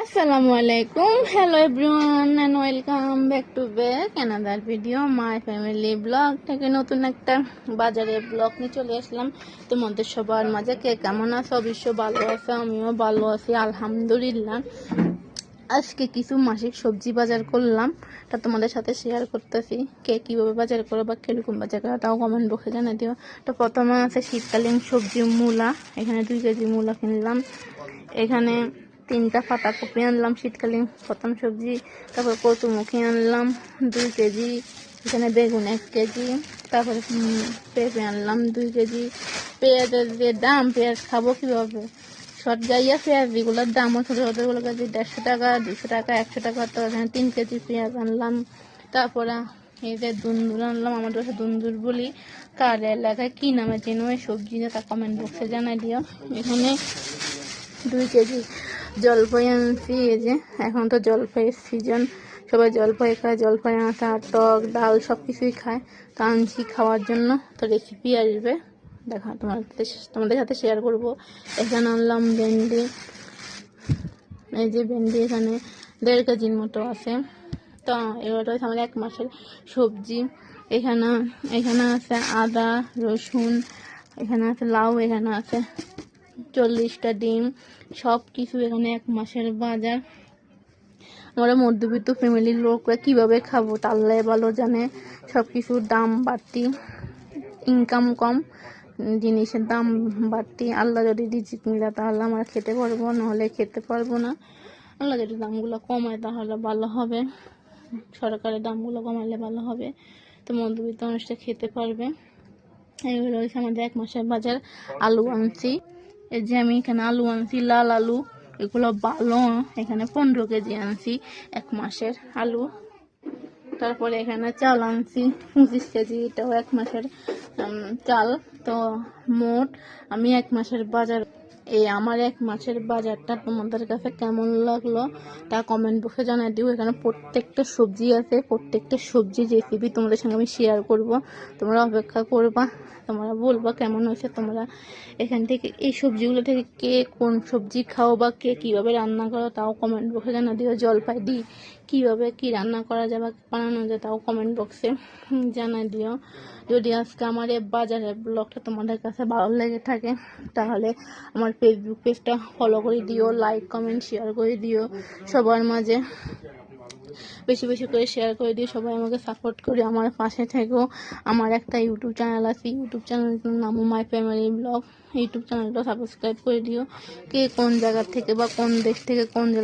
আসসালামু আলাইকুম, hello everyone and welcome back to back another video my family blog থেকে নতুন একটা বাজারের ব্লগ নিয়ে চলে আসলাম তোমাদের সবার মাঝে। কে কেমন আছো? অবশ্যই ভালো আছে, আমিও ভালো আছি আলহামদুলিল্লাহ। আজকে কিছু মাসিক সবজি বাজার করলাম, তা তোমাদের সাথে শেয়ার করতেছি। কে কীভাবে বাজার করো বা কীরকম বাজার করো তাও কমেন্ট বক্সে জানিয়ে দিও। তো প্রথমে আছে শীতকালীন সবজি মূলা। এখানে 2 কেজি মূলা কিনলাম। এখানে 3টা পাতাকপি আনলাম, শীতকালীন প্রথম সবজি। তারপর কচুমুখী আনলাম 2 কেজি। এখানে বেগুন 1 কেজি। তারপরে পেঁপে আনলাম 2 কেজি। পেঁয়াজের যে দাম, পেঁয়াজ খাবো কীভাবে, শর্ট যাইয়া পেঁয়াজ এগুলোর দামও ছোটো ছোটোগুলো কেজি 150 টাকা, 200 টাকা, 100 টাকা। তো এখানে 3 কেজি পেঁয়াজ আনলাম। তারপরে এই যে দুন্দুর আনলাম, আমাদের কাছে দুন্দুর বলি, কার এলাকায় কী নামে চেনো এই সবজি তা কমেন্ট বক্সে জানাই দিও। এখানে 2 কেজি জলপাই আনছি। এই যে এখন তো জলপাইয়ের সিজন, সবাই জলপাই খায়, জলপাই আটা টক ডাল সব কিছুই খায়। তো আনছি খাওয়ার জন্য। তো রেসিপি আসবে, দেখা তোমাদের সাথে শেয়ার করব। এখানে আনলাম ভেন্ডি। এই যে ভেন্ডি এখানে 1.5 কেজির মতো আছে। তো এবার হচ্ছে আমার 1 মাসের সবজি। এখানে আছে আদা রসুন, এখানে আছে লাউ, এখানে আছে 40টা ডিম। সব কিছু এখানে 1 মাসের বাজার। আমরা মধ্যবিত্ত ফ্যামিলির লোকরা কীভাবে খাবো তা আল্লাহ ভালো জানে। সব কিছুর দাম বাড়তি, ইনকাম কম, জিনিসের দাম বাড়তি। আল্লাহ যদি রিজিক মিলা তাহলে আমরা খেতে পারবো, নাহলে খেতে পারবো না। আল্লাহ যদি দামগুলো কমায় তাহলে ভালো হবে, সরকারের দামগুলো কমালে ভালো হবে, তো মধ্যবিত্ত মানুষটা খেতে পারবে। এইগুলো হচ্ছে আমাদের 1 মাসের বাজার। আলু আনছি, এই যে আমি এখানে আলু আনছি, লাল আলু, এগুলো ভালো। এখানে 15 কেজি আনছি 1 মাসের আলু। তারপরে এখানে চাল আনছি 25 কেজি, এটাও 1 মাসের চাল। তো মোট আমি 1 মাসের বাজার, আমার 1 মাসের বাজারটা তোমাদের কাছে কেমন লাগলো তা কমেন্ট বক্সে জানাই দিও। এখানে প্রত্যেকটা সবজি আছে, প্রত্যেকটা সবজির রেসিপি তোমাদের সঙ্গে আমি শেয়ার করব। তোমরা অপেক্ষা করবা, তোমরা বলবা কেমন হয়েছে। তোমরা এখান থেকে এই সবজিগুলো থেকে কে কোন সবজি খাও বা কে কীভাবে রান্না করো তাও কমেন্ট বক্সে জানা দিও। জলপাই দিই কীভাবে কী রান্না করা যায় বা বানানো যায় তাও কমেন্ট বক্সে জানাই দিও। যদি আজকে আমার এই বাজারের ব্লগটা তোমাদের কাছে ভালো লেগে থাকে তাহলে আমার ফেসবুক পেজটা ফলো করে দিও, লাইক কমেন্ট শেয়ার করে দিও সবার মাঝে, বেশি বেশি করে শেয়ার করে দিও। সবাই আমাকে সাপোর্ট করে আমার পাশে থেকো। আমার একটা ইউটিউব চ্যানেল আছে, ইউটিউব চ্যানেলটার নাম মাই ফ্যামিলি ব্লগ। ইউটিউব চ্যানেলটা সাবস্ক্রাইব করে দিও। কে কোন জায়গা থেকে বা কোন দেশ থেকে কোন জেলা